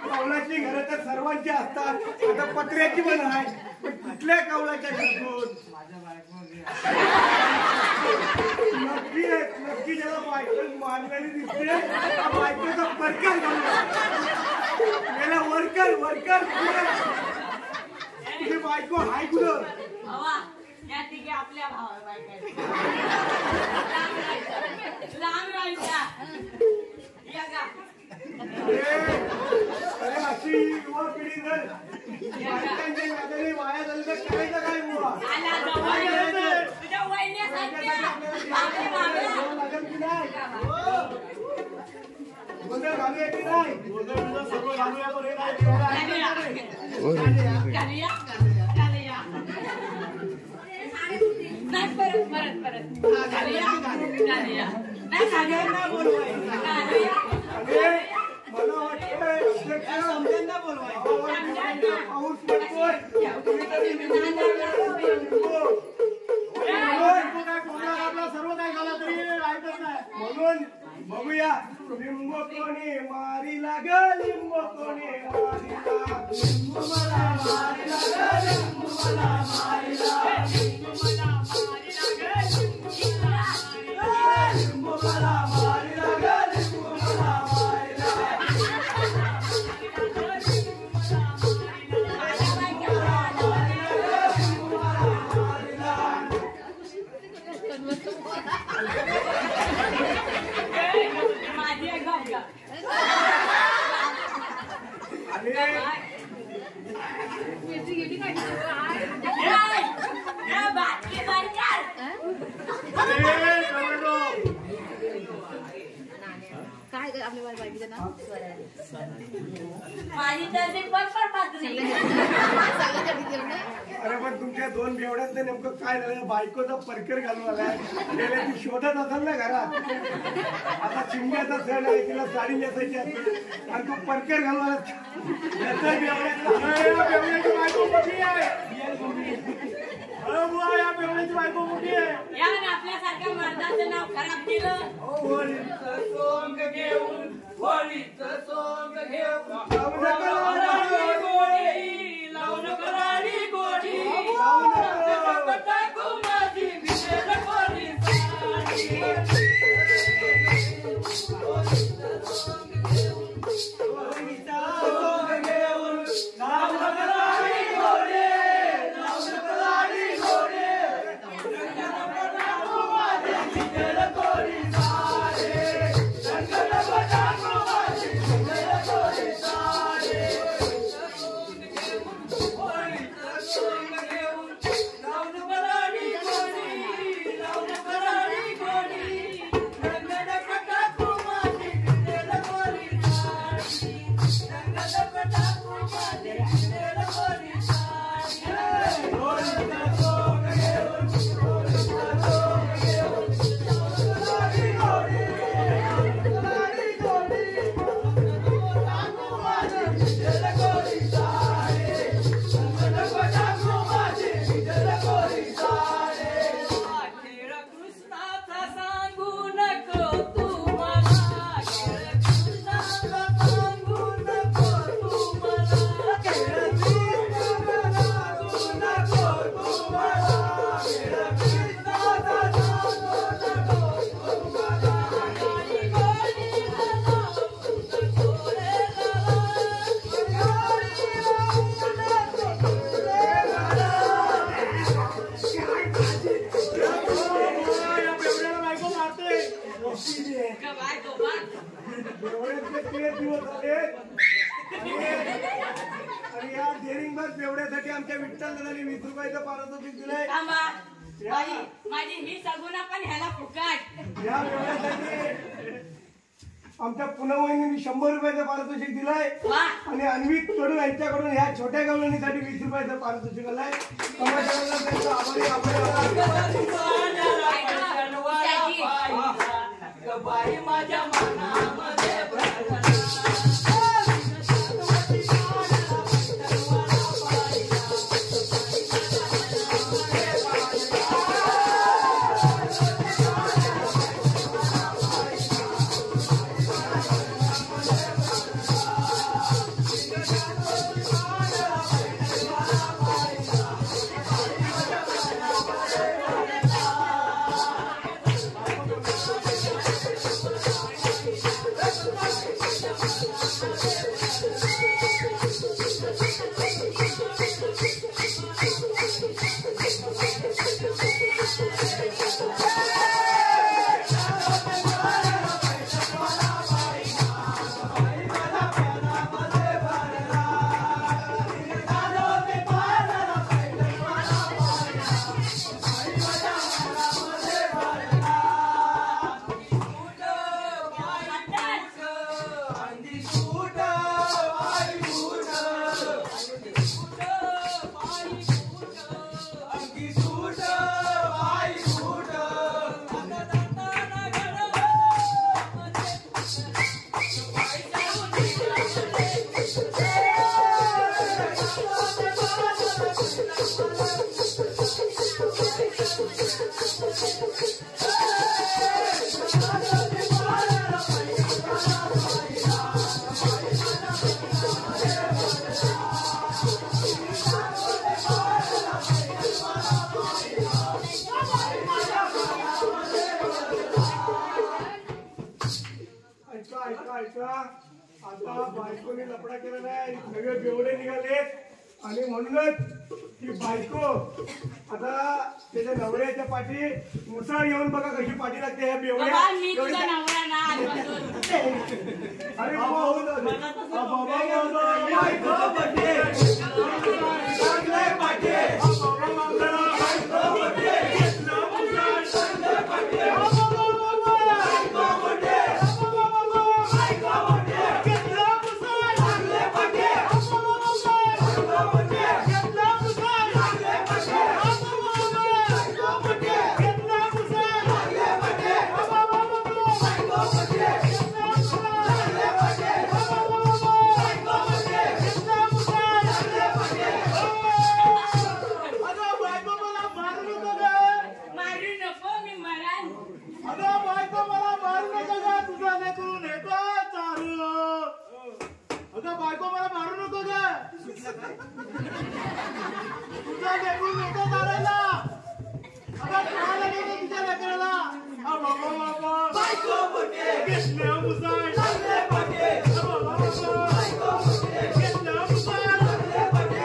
कौलाची घरं तर सर्वांची असतात. आता पत्र्याची पण आहे, पण कुठल्या कौलाच्या घरातून नक्की ज्याला बायको मानलेली दिसते त्या बायकोचा परकर घालून वर्कर तुझी बायको हाय कुठं आपल्या अरे अशी युवा पिढी जर बायकांच्या नादाने वाया झाली तर करायचं काय बुवा लागेल की नाही गोंधळ घालूया की नाही गोंधळ सर्व घालूया पण हे नाही परत मला वाटतंय समजांना पाऊस पडतोय सर्व काय झालं तरी ऐकत नाही म्हणून बघूया लिंब कोणी मारी लाग लिंब कोणी लिंब मला मारी लाग लिंब मला मारी लाग लिंब मला मारी लाग लिंब मला मारी काय आपल्या बायकोचं नाव अरे पण तुमच्या दोन बेवड्यात नेमकं काय झालं बायकोचा परकर घालून आलाय गेल्या ती शोधत असेल ना घरात आता चिमण्याचा सण आहे तिला साडी नेसायची असते आणि तू परकर घालून आला बेवड्याची बायको मोठी आहे या बेवड्याची बायको मोठी आहे आपल्यासारख्या मर्दाचं नाव खराब केलं होळीचं सोंग घेऊन लावून कराडी गोडी टाकू माझी विषय कोणी मावशी आहे. का बायको बा बेवड्याचे 3 दिवस झाले आणि या डेअरिंगबाज बेवड्यासाठी आमच्या विठ्ठल दादांनी 20 रुपयाचं पारितोषिक दिलंय. थांबा माझी ही सगुना पण ह्याला फुकाट या बेवड्यासाठी आमच्या पुन्हा वहिनींनी 100 रुपयाचं पारितोषिक दिलंय वा आणि अन्वित कडून यांच्याकडून ह्या छोट्या गवळणीसाठी 20 रुपयाचं पारितोषिक आलंय. समाजाला त्यांचा आभारी बाई माझ्या मनामध्ये आता बायकोने लफडा केला नाही सगळे बेवडे निघालेत आणि म्हणूनच ती बायको आता त्याच्या नवऱ्याच्या पाठी मुसळ येऊन बघा कशी पाठी लागते ह्या बाबा मी तुझा बेवड्या. नवरा ना आजपासून अरे मारू नको मी मरान अगं बायको मला मारू नको ग तुझा लेकरू नेतो चारू अगं बायको मला मारू नको ग तुझा लेकरू नेतो चारायला अगं कोणाला नेतो तुझ्या लेकराला बायको बोटे कृष्ण मुसाळ चांगले पाटे बायको बोटे कृष्ण मुसाळ चांगले पाटे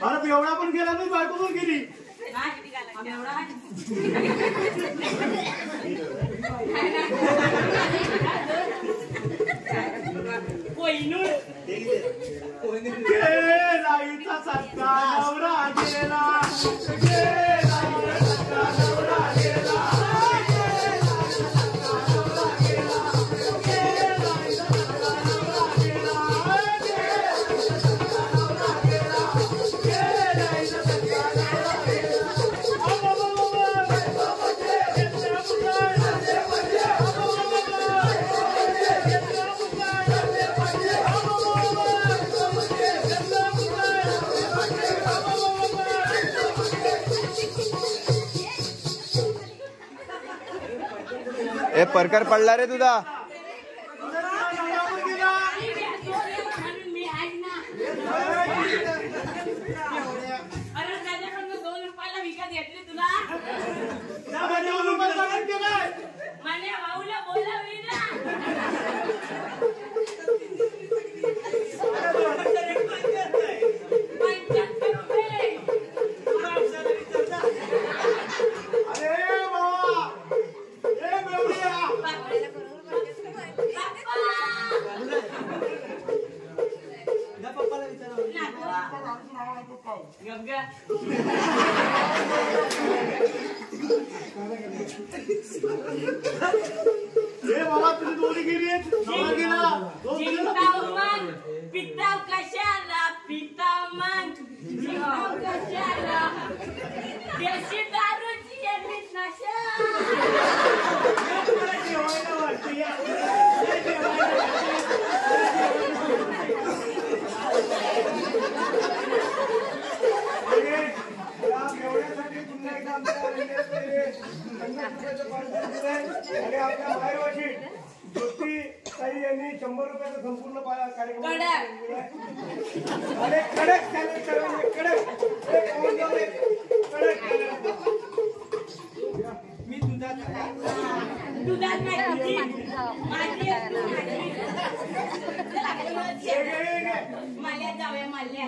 अरे एवढा पण गेला नाही बायको पण गेली राईचा सत्ता नवरा गेला परकर पडला रे तुझा. म्हणून मी आहे ना. अरे त्याच्याकडनं 2 रुपयाला विकत घेतली तुला. माझ्या भाऊला बोलावी ना. 75 रुपये. पिताव कशाला पिताव मग पिताव कशाला देशी दारूची एवढी नशा. आणि आपल्या मायवाशी ज्योती ताई यांनी 100 रुपयाचा संपूर्ण कार्यक्रम अरे कडक चॅलेंज करवले कडक मी दुधात नाही माल्या जाऊया माल्या.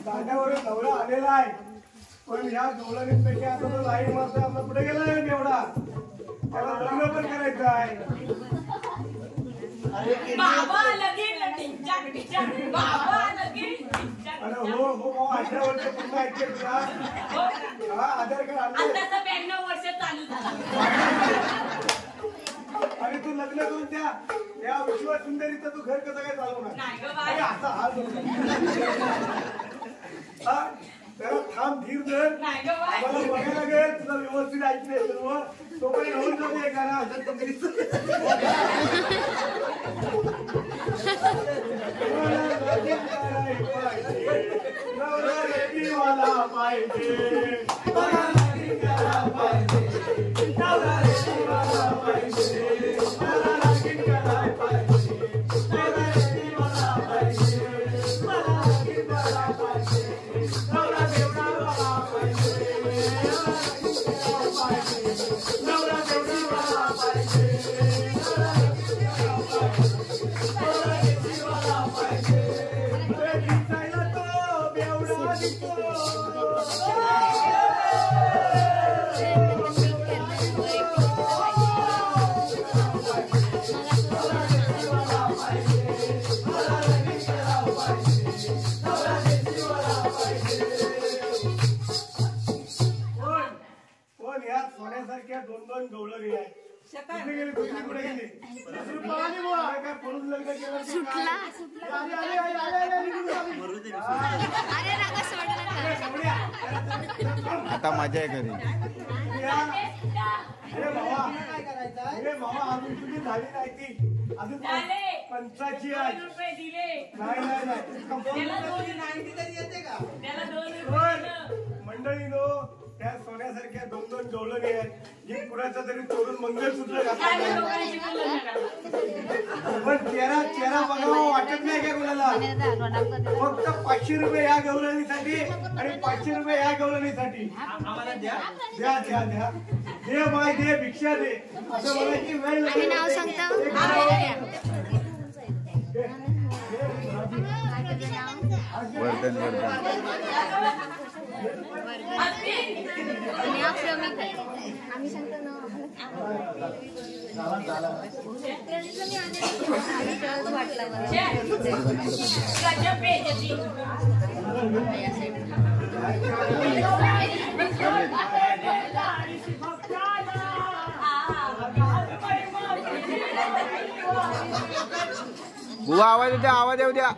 दांड्यावरून नवरा आलेला आहे. पण ह्या गवळणींपैकी आता तो लाईन मारतोय आपला पुढे गेलाय एवढा त्याला लग्न पण करायचं आहे. बाबा लगीन टिंचाक टिंचाक बाबा लगीन टिंचाक अरे हो हो हो 18 वर्ष पूर्ण ऐकते तुला हा आधार कार्ड आणलं आताचा 92 वर्ष चालू झाला. आणि तू लग्न करून त्या विश्व सुंदरीचं तू घर कसं काय चालवणार नाही ग अरे बाई असा हाल हा त्याला थांब धीर धर नाही ग बाई मला बघायला लागेल तुला व्यवस्थित ऐकते सर्व तो पण होऊन जाते गाणं असं तंगडीचं. नवरा रेतीवाला पाहिजे मला लगीन करा पाहिजे नवरा रेतीवाला पाहिजे मला लगीन कराय पाहिजे नवरा रेतीवाला पाहिजे मला लगीन करा पाहिजे नवरा देवडावाला पाहिजे नवरा देवडावाला पाहिजे नवरा रेतीवाला पाहिजे दिसायला तो बेवडा दिसतो. पण या सोन्यासारख्या दोन दोन गवळणी आहेत. कुठे गेली दुसरी कुठे गेली दुसरी पळाली बुवा. काय पळून लग्न केलं की काय? आले, आले, आले, आले, आले, निघून आली. अरे रागा सोडला अरे, गवळ्या. आता मजा आहे घरी. अरे बाबा अजून तुझी झाली नाही ती अजून झाले. पंचाची आहे. 2 रुपये दिले नाही नाही नाही त्याला 2 रुपये पण दिलं. मंडळीनो त्या सोन्यासारख्या दोन दोन गवळणी आहेत जी कुणाचं तरी चोरून मंगळसूत्र काय घातलं लोकांशी बोलत नका. पण चेहरा बघावं वाटत नाही का कुणाला. फक्त 500 रुपये या गवळणीसाठी आणि 500 रुपये या गवळणीसाठी द्या द्या द्या दे बाय दे भिक्षा दे असं म्हणायची वेळ आम्ही नाव सांगतो वर्धन वर्धन आम्ही सांगतो ना वाटला गजब बेइज्जती. बुवा आवाज द्या आवाज येऊ द्या.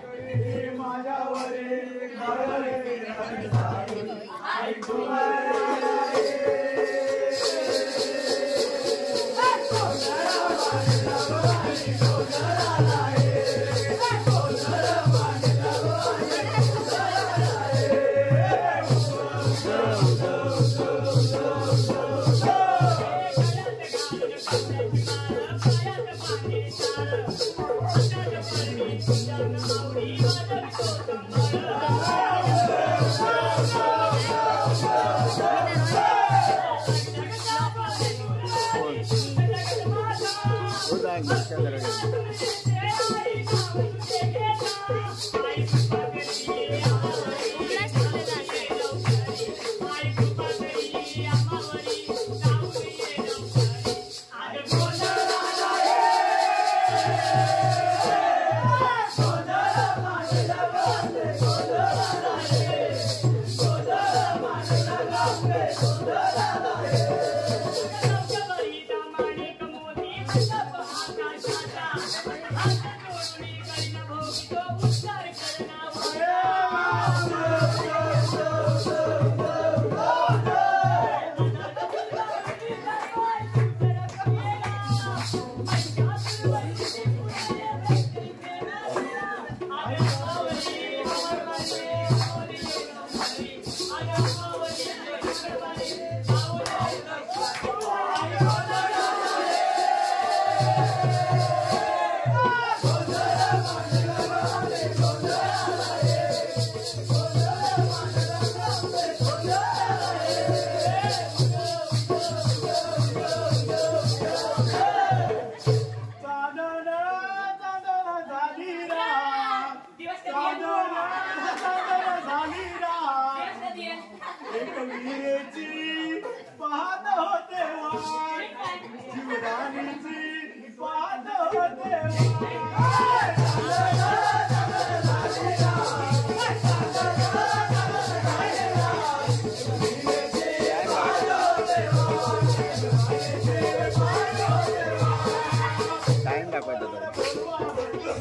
टाइम दाखवायचा जरा.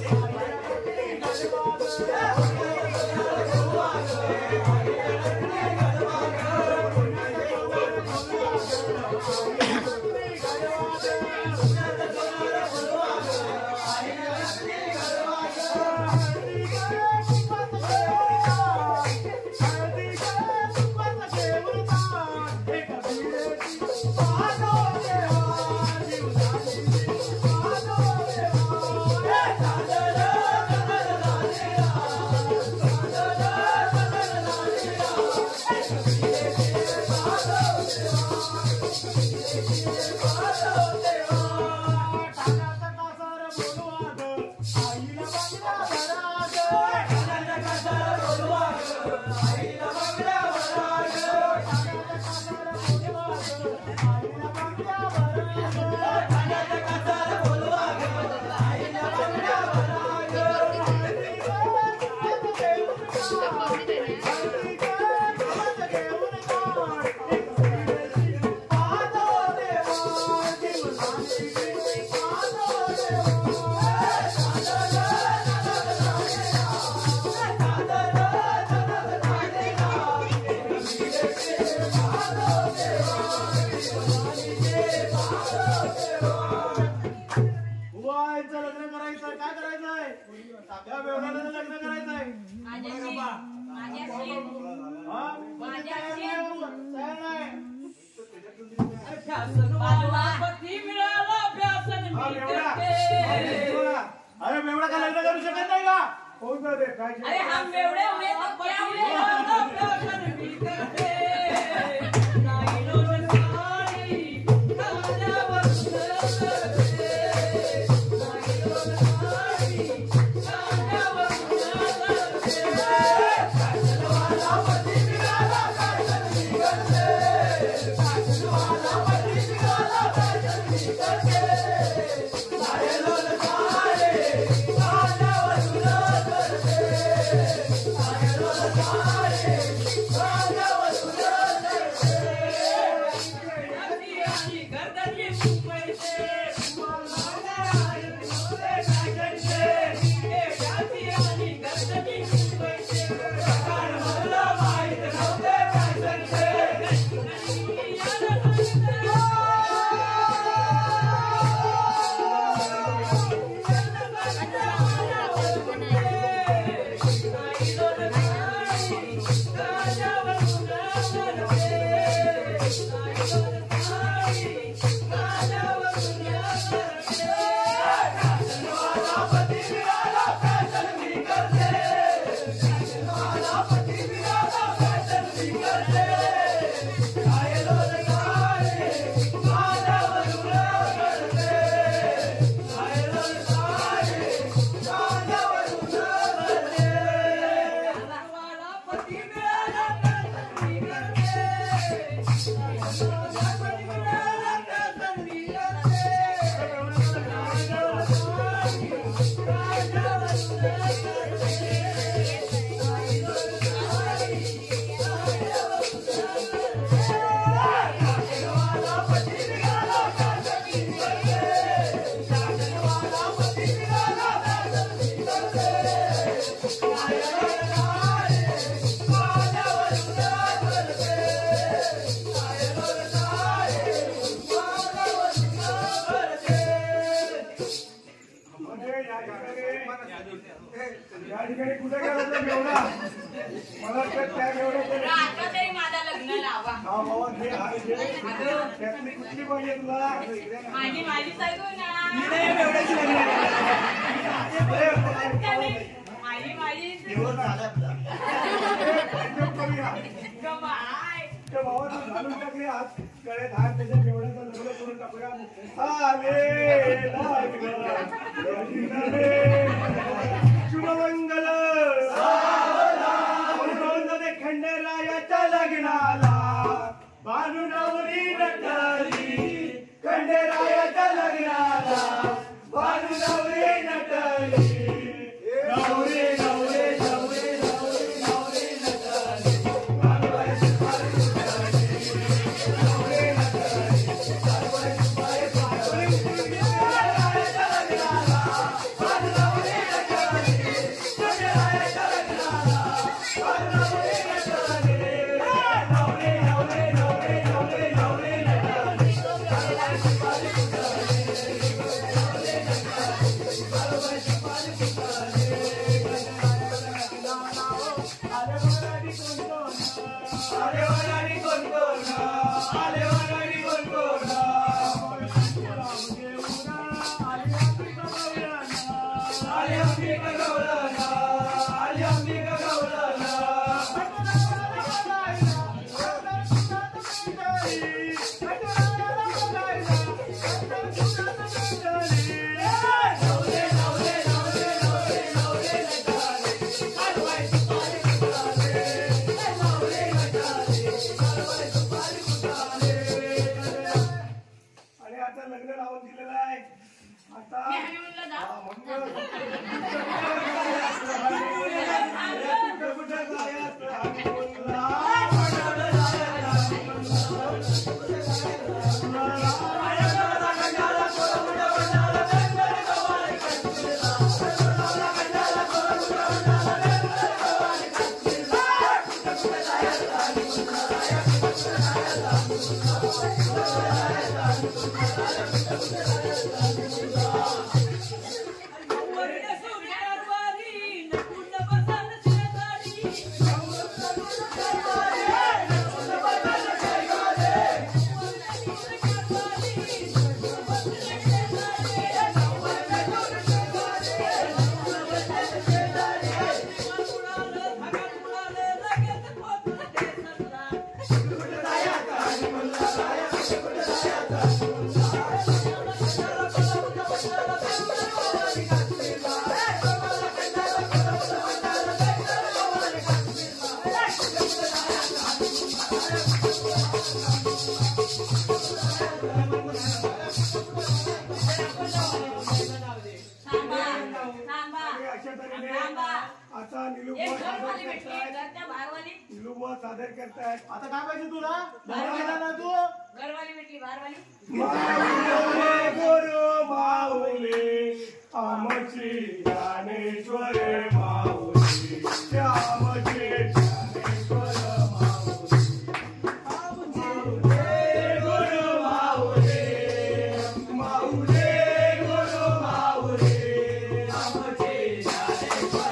अरे बेवडा का लग्न करू शकत नाही का? अरे हम बेवड़े हुए तो क्या हुए? या ठिकाणी कुठे गेला बेवडा? मला त्या बेवड्या आता तरी माझा लग्न लावा. हा बाबा घे त्यातली कुठली पाहिजे तुला? माझीच ऐकू ना. बेवड्याची माझी भावातून घालून टाकले हात गळ्यात हात त्याच्या बेवड्याचं लग्न करून टाकूया. आले शुभमंगल खंडेरायाच्या लग्नाला बानू नवरी नटली. खंडेरायाच्या लग्नाला बानू नवरी थांबा. आणि अशा तऱ्हेने थांबा. आता एक निलुंब घरवाली सादर भेटली करतायत. घरच्या बाहेरवाली निलुंब सादर करतायत. आता काय पाहिजे तुला ना तू घरवाली भेटली बाहेरवाली माऊले गुरु माऊले आमची ज्ञानेश्वर माऊली आमचे ज्ञानेश्वर माऊली गुरु माऊले माऊले गुरु माऊले आमचे ज्ञानेश्वर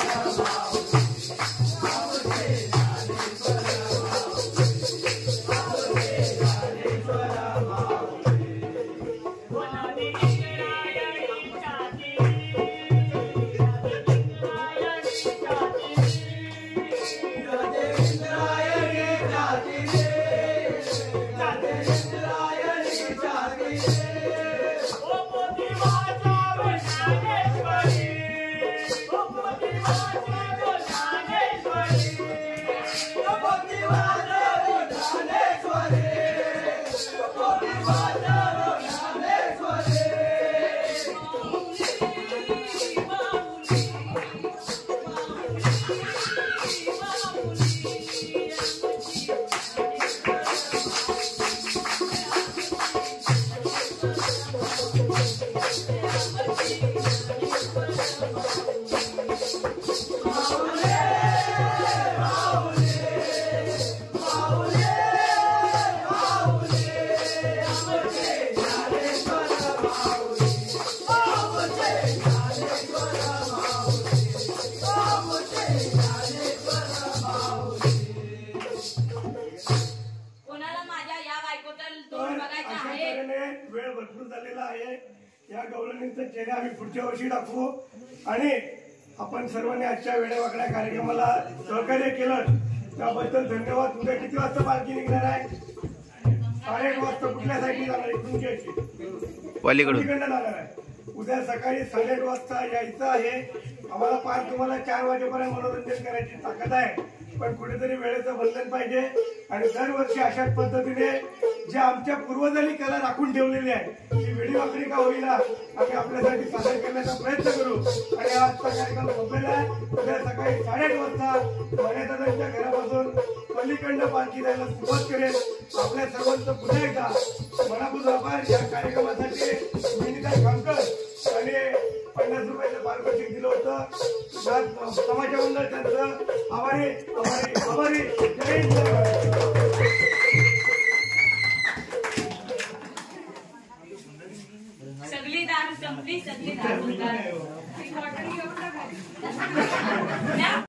कोणाला माझ्या या बायकोचं तर तोंड बघायचं अशा आहे तऱ्हेने वेळ भरपूर झालेला आहे. या गवळणींचा चेहरा आम्ही पुढच्या वर्षी दाखवू आणि आपण सर्वांनी आजच्या वेळेवाकड्या कार्यक्रमाला सहकार्य केलं त्याबद्दल धन्यवाद. उद्या किती वाजता पालखी निघणार आहे? 8:30 वाजता. कुठल्या साईडने जाणार? इकडून घ्यायची पलीकडून जाणार आहे. उद्या सकाळी 8:30 वाजता यायचं आहे. आम्हाला पार तुम्हाला 4 वाजेपर्यंत मनोरंजन करायची ताकद आहे, पण कुठेतरी वेळेचं बंधन पाहिजे. आणि दरवर्षी अशाच पद्धतीने जे आमच्या पूर्वजांनी कला राखून ठेवलेली आहे ती वेळी वाकडी का होईना आम्ही आपल्यासाठी सादर करण्याचा प्रयत्न करू. आणि आजचा कार्यक्रम संपलेला आहे. उद्या सकाळी 8:30 वाजता मर्यादांच्या घरापासून पलीकडनं पालखी जायला सुरुवात करेल. आपल्या सर्वांचं पुन्हा एकदा मनापासून आभार. या कार्यक्रमासाठी विनिता खामकर आणि 50 रुपयाचं पारितोषिक दिलं होतं. समाज मंडळ त्यांचं आभारी आभारी आभारी. जय हिंद. सगळी दारू संपली सगळी दारू